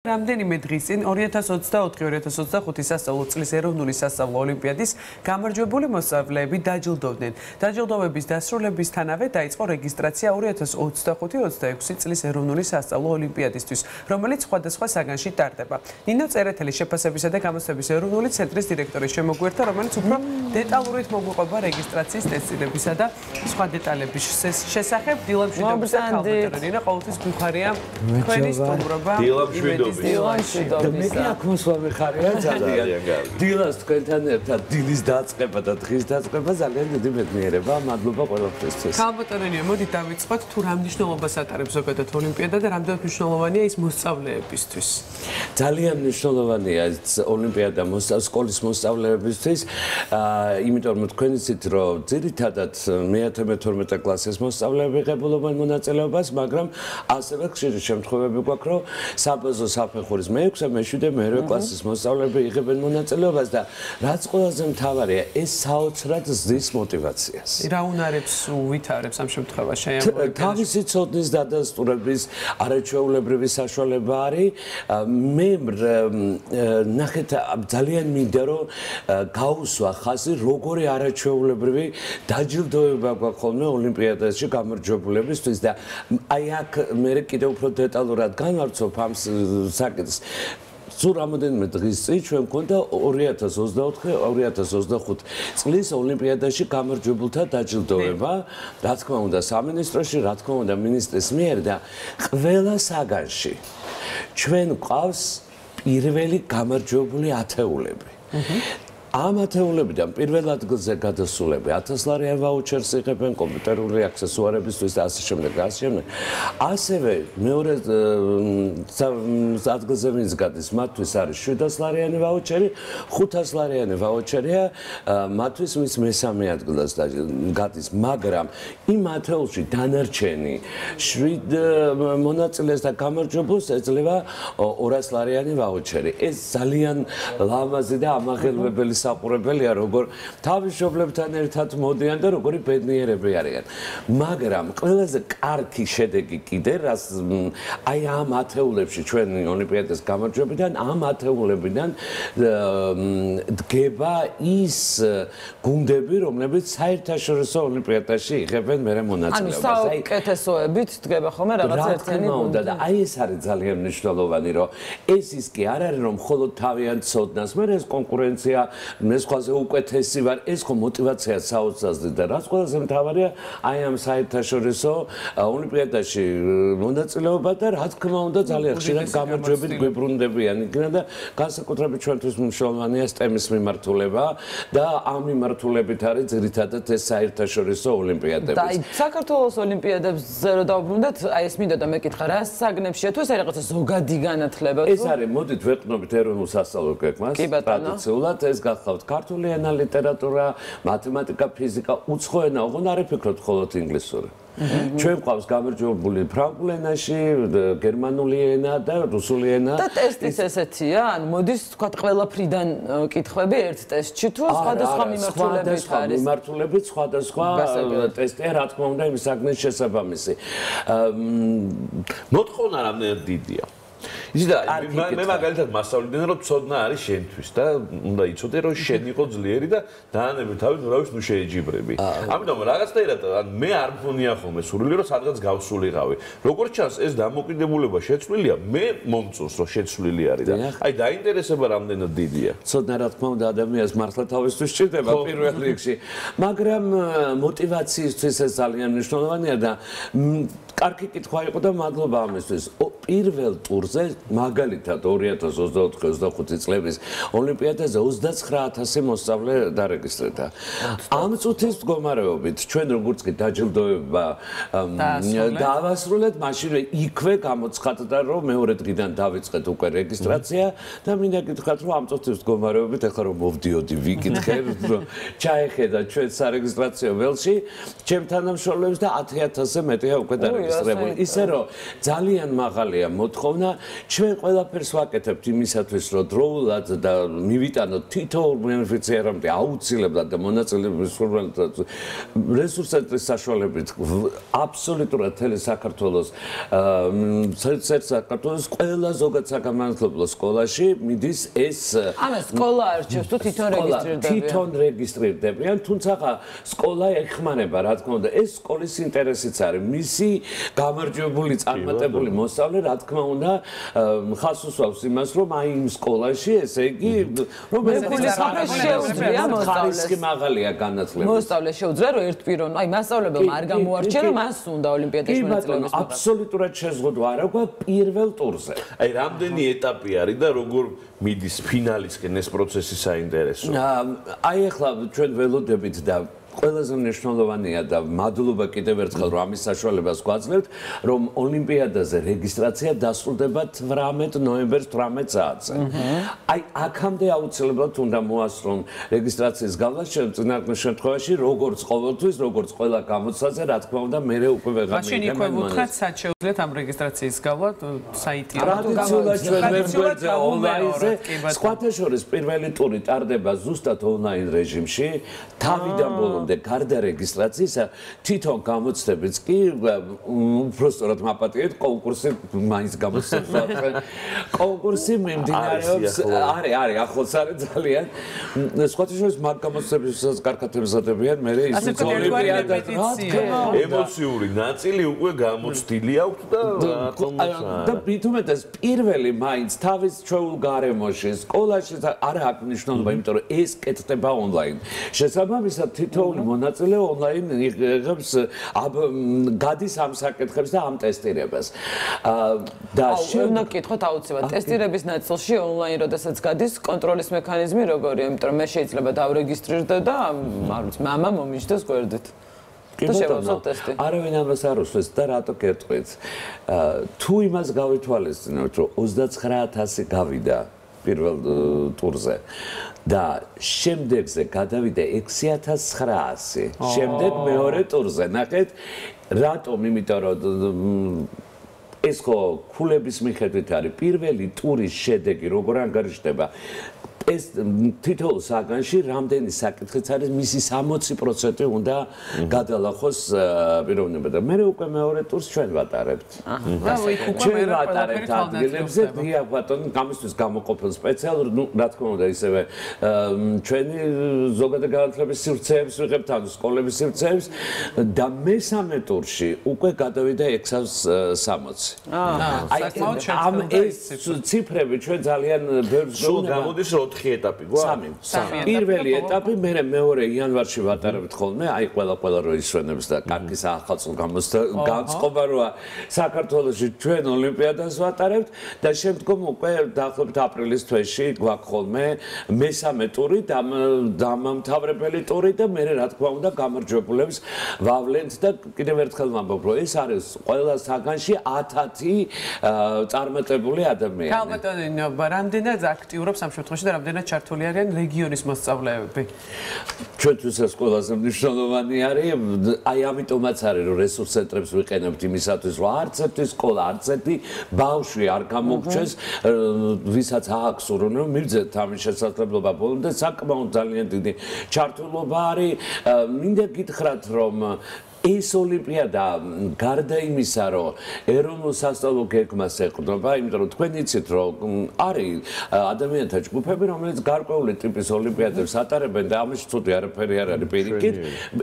რამდენიმე დღის წინ 2024-2025 სასწავლო წლის ეროვნული სასწავლო ოლიმპიადის გამარჯვებული მოსწავლეები დაჯილდოვდნენ. დაჯილდოვების დასრულებისთანავე დაიწყო რეგისტრაცია 2025-26 წლის ეროვნული სასწავლო ოლიმპიადისთვის, რომელიც სხვადასხვა საგანში ტარდება. ნინო წერეთელი შეფასებისა და გამოცდების ეროვნული ცენტრის დირექტორი შემოგვერთა, რომელიც უფრო დეტალურად მოგვიყვება რეგისტრაციის ტესტირებისა და სხვა დეტალების შესახებ. დილამშვიდობის და ქალბატონი ყოველთვის გვიხარია თქვენი სტუმრობა. მე აქ მოსვლა ხარია ძალიან კარგი. დილას თქვენთან ერთად დილის დაწყება და დღის დაწყება ძალიან დიდი მეტნიერება. მადლობა ყველაფრისთვის. ქალბატონია, მოდით დავიწყოთ თუ რა მნიშვნელობას ატარებს ზოგადად ოლიმპიადა და რამდენად მნიშვნელოვანია ის მოსწავლეებისთვის. ძალიან მნიშვნელოვანია ეს ოლიმპიადა სკოლის მოსწავლეებისთვის, იმიტომ რომ თქვენ იცით რომ ძირითადად მე-11-12 კლასის მოსწავლეები ღებულობენ მონაწილეობას, მაგრამ ასევე ხშირი შემთხვევები გვაქვს რომ საბაზო საფეხურის მე-6, მე-7, მე-8 კლასის მოსწავლეები იღებენ მონაწილეობას და რაც ყველაზე მთავარია, ეს საოცრად ზრდის მოტივაციას. რა უნარებს ვითარებს ამ შემთხვევაში? თავისი ცოდნის დადასტურების არაჩვეულებრივი საშუალება არის. მე ნახეთ ძალიან მინდა რომ გაუსვა ხაზი როგორი არაჩვეულებრივი დაჯილდოება გვაქვს ხოლმე ოლიმპიადაში გამარჯვებულებისთვის და აი აქ მე კიდევ უფრო დეტალურად განვარცხობ ამ საკითხს. სულ რამოდენიმე დღის წინ ჩვენ მქონდა 2024-2025 წლის ოლიმპიადაში გამარჯვებულთა დაჯილდოება, რა თქმა უნდა სამინისტროში, რა თქმა უნდა მინისტრის მიერ და ყველა საგანში ჩვენ გვყავს პირველი გამარჯვებული ათეულები. ამ ათეულებიდან პირველ ადგილზე გადასულები 1000 ლარიან ვაუჩერს იღებენ კომპიუტერული აქსესუარებისთვის და ასე შემდეგ. ასევე მეორე ადგილზე ვინც გადის, მათთვის არის 700 ლარიანი ვაუჩერი, 500 ლარიანი ვაუჩერია მათთვის, ვინც მესამე ადგილას გადის, მაგრამ იმ ათეულში დანარჩენი 7 მონაწილეს და გამარჯვებულს ეძლევა 200 ლარიანი ვაუჩერი. ეს ძალიან ლამაზი და ამაღელვებელი საყურებელია, როგორ თავისუფლებთან ერთად მოდიან და როგორი ბედნიერები არიან. მაგრამ ყველაზე კარგი შედეგი კიდე, რაც აი ამ ათეულებში ჩვენი ოლიმპიადის გამარჯვებიდან, ამ ათეულებიდან დგება ის გუნდები, რომლებიც საერთაშორისო ოლიმპიადაში იღებენ მერე მონაწილეობას. ანუ საუკეთესოებით დგება ხოლმე რაღაც ერთიანი გუნდი. და აი ეს არის ძალიან მნიშვნელოვანი, რომ ეს ის კი არ არის, რომ მხოლოდ თავიანთ ცოდნას, მერე ეს კონკურენცია მე სხვაზე უკეთესი ვარ, ეს ხო მოტივაცია საოცრად და რაც ყველაზე მთავარია, აი ამ საერთაშორისო ოლიმპიადაში მონაწილეობა და რა თქმა უნდა ძალიან ხშირად გამარჯვებით გვიბრუნდებიან იქიდან და განსაკუთრებით ჩვენთვის მნიშვნელოვანია STEM-ის მიმართულება და ამ მიმართულებით არის ძირითადად ეს საერთაშორისო ოლიმპიადები. და აი საქართველოს ოლიმპიადებზე რო დავბრუნდეთ, აი ეს მინდოდა მეკითხა, რა საგნებშია თუ ეს არის რაღაცა ზოგადი განათლება თუ? ეს არის, მოდით ვეყნობით ეროვნულ სასწავლო გეგმას. ტრადიციულად ეს გახლავთ ქართული ენა, ლიტერატურა, მათემატიკა, ფიზიკა, უცხო ენა, ოღონდ არ ფიქრობთ მხოლოდ ინგლისური. ჩვენ გვყავს გამარჯვებული ფრანგულ ენაში, გერმანული ენა და რუსული ენა. და ტესტიც ესეთია, ანუ მოდის თქვათ ყველაფრიდან კითხვები ერთ ტესტში თუ სხვადასხვა მიმართულებით არის? მიმართულებით სხვადასხვა ტესტია, რა თქმა უნდა, იმ საგნის შესაბამისი. მოთხოვნა რამდენად დიდია? იცი და მე მაგალითად მასწავლიდან რომ ცოდნა არის შენთვის და უნდა იცოდე რომ შენ იყო ძლიერი და დაანები თავი ნუ რა ვიცი ნუ შეეჯიბრები. ამიტომ რაღაცნაირად მე არ მქონია ხოლმე სურვილი რომ სადღაც გავსულიყავი. როგორც ჩანს ეს დამოკიდებულება შეცვლილია, მე მომწონს რომ შეცვლილი არის და აი დაინტერესება რამდენად დიდია. ცოდნა რა თქმა უნდა ადამიანს მართლა თავისთვის სჭირდება პირველ რიგში, მაგრამ მოტივაციისთვის ეს ძალიან მნიშვნელოვანია და კარგი კითხვა იყო და მადლობა ამისთვის. პირველ ტურზე მაგალითად 2024-25 წლების ოლიმპიადაზე 29000 მოსწავლე დარეგისტრირდა. ამ წუთის მდგომარეობით ჩვენ როგორც კი დაჯილდოება დავასრულეთ, მაშინ იქვე გამოცხადდა რომ მეორე დღიდან დავიწყეთ უკვე რეგისტრაცია და მინდა გითხრათ რომ ამ წუთის მდგომარეობით ახლა რომ მოვდიოდი ვიკითხე რომ ჩაეხედა ჩვენ სარეგისტრაციო ველში ჩემ თანამშრომლებს და 10000-ზე მეტია უკვე დარეგისტრირებული. ისე რომ ძალიან მაღალი მაღალია მოთხოვნა, ჩვენ ყველაფერს ვაკეთებთ იმისათვის, რომ დროულად და მივიტანოთ თითოეულ ბენეფიციარამდე აუცილებლად და მონაწილეობის რესურსების საშუალებით აბსოლუტურად მთელი საქართველოს საქართველოს ყველა ზოგად საგანმანათლებლო სკოლაში მიდის ეს სკოლა არჩევს თუ თვითონ რეგისტრირდებიან? თვითონ რეგისტრირდებიან, თუმცა სკოლა ეხმარება, რა თქმა უნდა, ეს სკოლის ინტერესიც არის. მისი გამარჯვებული წარმატებული მოსწავლე, რა თქმა უნდა, ხას უსვავს იმას, რომ აი იმ სკოლაში, ესე იგი, ხარისხი მაღალია განათლების. მოსწავლე შეუძლია რომ ერთპიროვნ, აი მასწავლებელმა არ გამოარჩია, რომ მას უნდა ოლიმპიადაში მონაწილეობა. აბსოლუტურად შეზღუდვა არ აქვს პირველ ტურზე. აი რამდენი ეტაპი არის და როგორ მიდის ფინალისკენ ეს პროცესი საინტერესო. აი ახლა ჩვენ ველოდებით და ყველაზე მნიშვნელოვანია და მადლობა კიდევ ერთხელ რომ ამის საშუალებას გვაძლევთ, რომ ოლიმპიადაზე რეგისტრაცია დასრულდება 18 ნოემბერს 18 საათზე. აი აქამდე აუცილებლად უნდა მოასწრონ რეგისტრაციის გავლა წინააღმდეგ შემთხვევაში, როგორც ყოველთვის, როგორც ყველა გამოცდაზე, რა თქმა უნდა, მე უკვე ვეღარ მაშინ იქვე ვუთხრათ, სად შეუძლიათ ამ რეგისტრაციის გავლა საიტია. ტრადიციულად ჩვენ ვებგვერდზე ონლაინზე, სხვათა შორის პირველი ტური ტარდება ზუსტად ონლაინ რეჟიმში, თავიდან ბოლომდე გარდა რეგისტრაციისა თვითონ გამოცდებიც კი უბრალოდ მაპატიეთ კონკურსი მაინც გამოცდებს კონკურსი მიმდინარეობს არის ახლოს არის ძალიან სხვათა შორის მაგ გამოცდებებსაც კარგად ემზადებიან მე ის ოლიმპიადა ემოციური ნაწილი უკვე გამოცდილი აქვს და მithumetes პირველი მაინც თავის ჩვეულ გარემოში სკოლაში არ აქვს მნიშვნელობა იმიტომ რომ ეს კეთდება ონლაინ შესაბამისად თითოეული მონაწილე ონლაინ იღებს გადის ამ საკითხებს და ამ ტესტირებას. და უნდა გკითხოთ აუცილებლად ტესტირების ნაწილში ონლაინ როდესაც გადის კონტროლის მექანიზმი როგორია, იმიტომ რომ მე შეიძლება დავრეგისტრირდე და არ ვიცი, მამა მომიჯდეს გვერდით. და შევავსოთ ტესტი. არავინ ამას არ უსვეს და რატო გეტყვით? თუ იმას გავითვალისწინებთ, რომ 29000 გავიდა პირველ ტურზე და შემდეგზე გადავიდა 6900. შემდეგ მეორე ტურზე. ნახეთ, რატომ? იმიტომ რომ ეს ხო ქულების მიხედვით არის პირველი ტურის შედეგი როგორ ანგარიშდება ეს თითოეულ საგანში რამდენი საკითხიც არის მისი 60% უნდა გადალახოს პიროვნება და მე უკვე მეორე ტურს ჩვენ ვატარებთ. ჩვენ ვატარებთ ადგილებზე დიახ ბატონო გამისთვის გამოყოფილ სპეციალურ რა თქმა უნდა ისევე ჩვენი ზოგადად განათლების სივრცეებს ვიღებთ ანუ სკოლების სივრცეებს და მესამე ტურში უკვე გადავიდა 660. აი ამ ეს ციფრები ჩვენ ძალიან ბევრს გამოდის 4 ეტაპი გვაქვს. პირველი ეტაპი მე მეორე იანვარში ვატარებთ ხოლმე, აი ყველა რო ისვენებს და კარგი საახალწლო განწყობა როა საქართველოში ჩვენ ოლიმპიადას ვატარებთ და შემდგომ უკვე დაახლოებით აპრილის თვეში გვაქვს ხოლმე მესამე ტური დამამთავრებელი ტური და მე რა თქმა უნდა გამარჯვებულებს ვავლენთ და კიდევ ერთხელ ვამბობ რომ ეს არის ყველა საგანში 1000 წარმატებული ადამიანი. ალბათო რამდენად აქტიურობს ამ შემთხვევაში და რამდენად ჩართული არიან რეგიონის მოსწავლეები? ჩვენთვის ეს ყველაზე მნიშვნელოვანი არის, აი ამიტომაც არის რომ რესურს ცენტრებს ვიყენებთ იმისათვის რომ არც ერთი სკოლა, არც ერთი ბავშვი არ გამოგჩეს, ვისაც აქვს სურვილი მივძეთ ამის შესაძლებლობა ბოლომდე საკმაოდ ძალიან დიდი ჩართულობა არის. მინდა გითხრათ რომ ეს ოლიმპიადა გარდა იმისა რომ ეროვნულ სასწავლო გეგმას ეყრდნობა, იმიტომ რომ თქვენ იცით რომ არის ადამიანთა ჯგუფები რომელიც გარკვეული ტიპის ოლიმპიადებს ატარებენ და ამის ცუდი არაფერი არ არის პირიქით,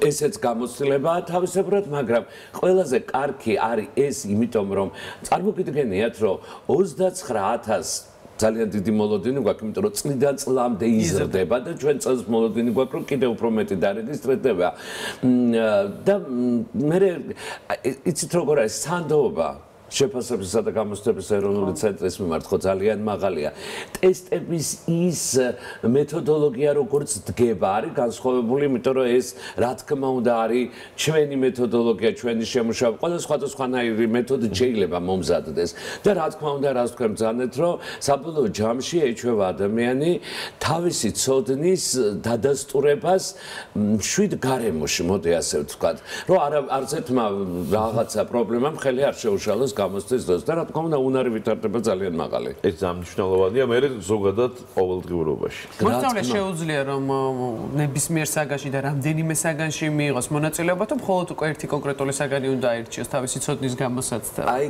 ესეც გამოცდილებაა თავისებურად, მაგრამ ყველაზე კარგი არის ეს იმიტომ რომ წარმოგიდგენიათ რომ 29000 ძალიან დიდი მოლოდინი გვაქვს, იმიტომ რომ წლიდან წლამდე იზრდება და ჩვენ წელს მოლოდინი გვაქვს, რომ კიდევ უფრო მეტი დარეგისტრირდება. და მე იცით როგორ არის სანდოობა შეფასებისა და გამოცდების ეროვნული ცენტრის მიმართ ხო ძალიან მაღალია. ტესტების ის მეთოდოლოგია როგორც დგება არის განსხვავებული, იმიტომ რომ ეს რა თქმა უნდა არის ჩვენი მეთოდოლოგია, ჩვენი შემუშავება. ყველა სხვადასხვანაირი მეთოდი შეიძლება მომზადდეს და რა თქმა უნდა რას თქვენ ბრძანეთ, რომ საბოლოო ჯამში ეჩვევა ადამიანი თავისი ცოდნის დადასტურებას მშვიდ გარემოში, მოდი ასე ვთქვათ, რომ არც ერთმა რაღაცა პრობლემამ ხელი არ შეუშალოს გამოსცეს დროს და რა თქმა უნდა უნარი ვითარდება ძალიან მაღალი. ეს ძამნიშნულოვანია მე ზოგადად ყოველდღიურობაში. მოსწავლე შეუძლია რომ ნებისმიერ საგანში და რამდენიმე საგანში მიიღოს მონაწილეობა თუ მხოლოდ უკვე ერთი კონკრეტული საგანი უნდა აირჩიოს თავისი ცოდნის გამოსაც და აი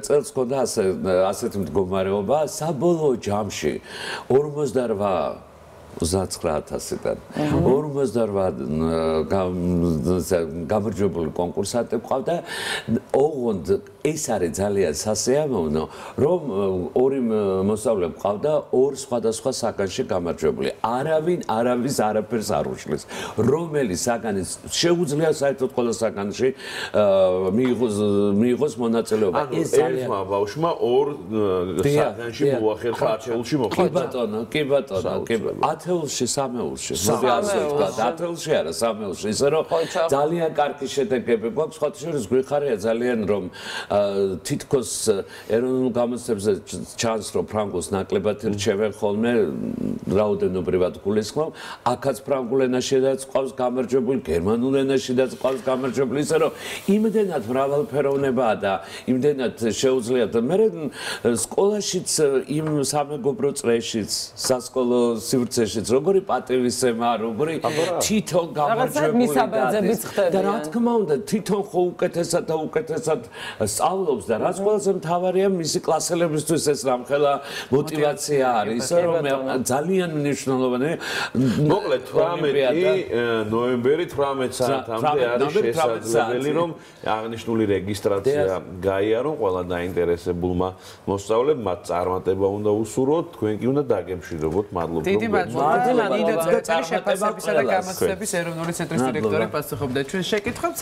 წელს ქონდა ასეთი მდგომარეობა საბოლოო ჯამში 59,000-დან 58 გამარჯვებული კონკურსანტი ყავდა. ოღონდ ეს არის ძალიან სასიამოვნო, რომ ორი მოსწავლე ყავდა ორ სხვადასხვა საგანში გამარჯვებული. არავინ არავის არაფერს არ უშლის. რომელი საგანი შეუძლია საერთოდ ყველა საგანში მიიღოს მონაწილეობა. ეს ერთმა ბავშვმა ორ საგანში მოახერხა ათეულში მოხვდა. კი ბატონო. ათეულში, სამეულში. მოდი ასე ვთქვა, ათეულში არა, სამეულში. ისე რომ ძალიან კარგი შედეგები გვაქვს, სხვათა შორის გვიხარია ძალიან რომ თითქოს ეროვნულ გამოცემებზე ჩანს რომ ფრანგულს ნაკლებად რჩევენ ხოლმე რაოდენობრივად გულისხმობ. აქაც ფრანგულ ენაშიდაც ყავს გამარჯვებული, გერმანულ ენაშიდაც ყავს გამარჯვებული, ისე რომ იმდენად მრავალფეროვნებაა და იმდენად შეუძლიათ და მე სკოლაშიც იმ სამეგობრო წრეშიც, სასკოლო სივრცეშიც როგორი პატივისცემა, როგორი თვითონ გამარჯვებული და რა თქმა უნდა თვითონ ხო უკეთესად და უკეთესად სწავლობს და რაც ყველაზე მთავარია მისი კლასელებისთვის ეს რამხელა мотивация არის ისე რომ ძალიან მნიშვნელოვანია. მოკლედ 18 ნოემბერი 18 საათამდე არის შესაძლებელი რომ აღნიშნული რეგისტრაცია გაიარონ ყველა დაინტერესებულმა მოსწავლემ მათ წარმატება უნდა უსურვოთ თქვენ კი უნდა დაგემშვიდობოთ. მადლობა. დიდი მადლობა. ნინო წელი შეფასებისა და გამოცდების ეროვნული ცენტრის დირექტორი პასუხობდა ჩვენ შეკითხვებს.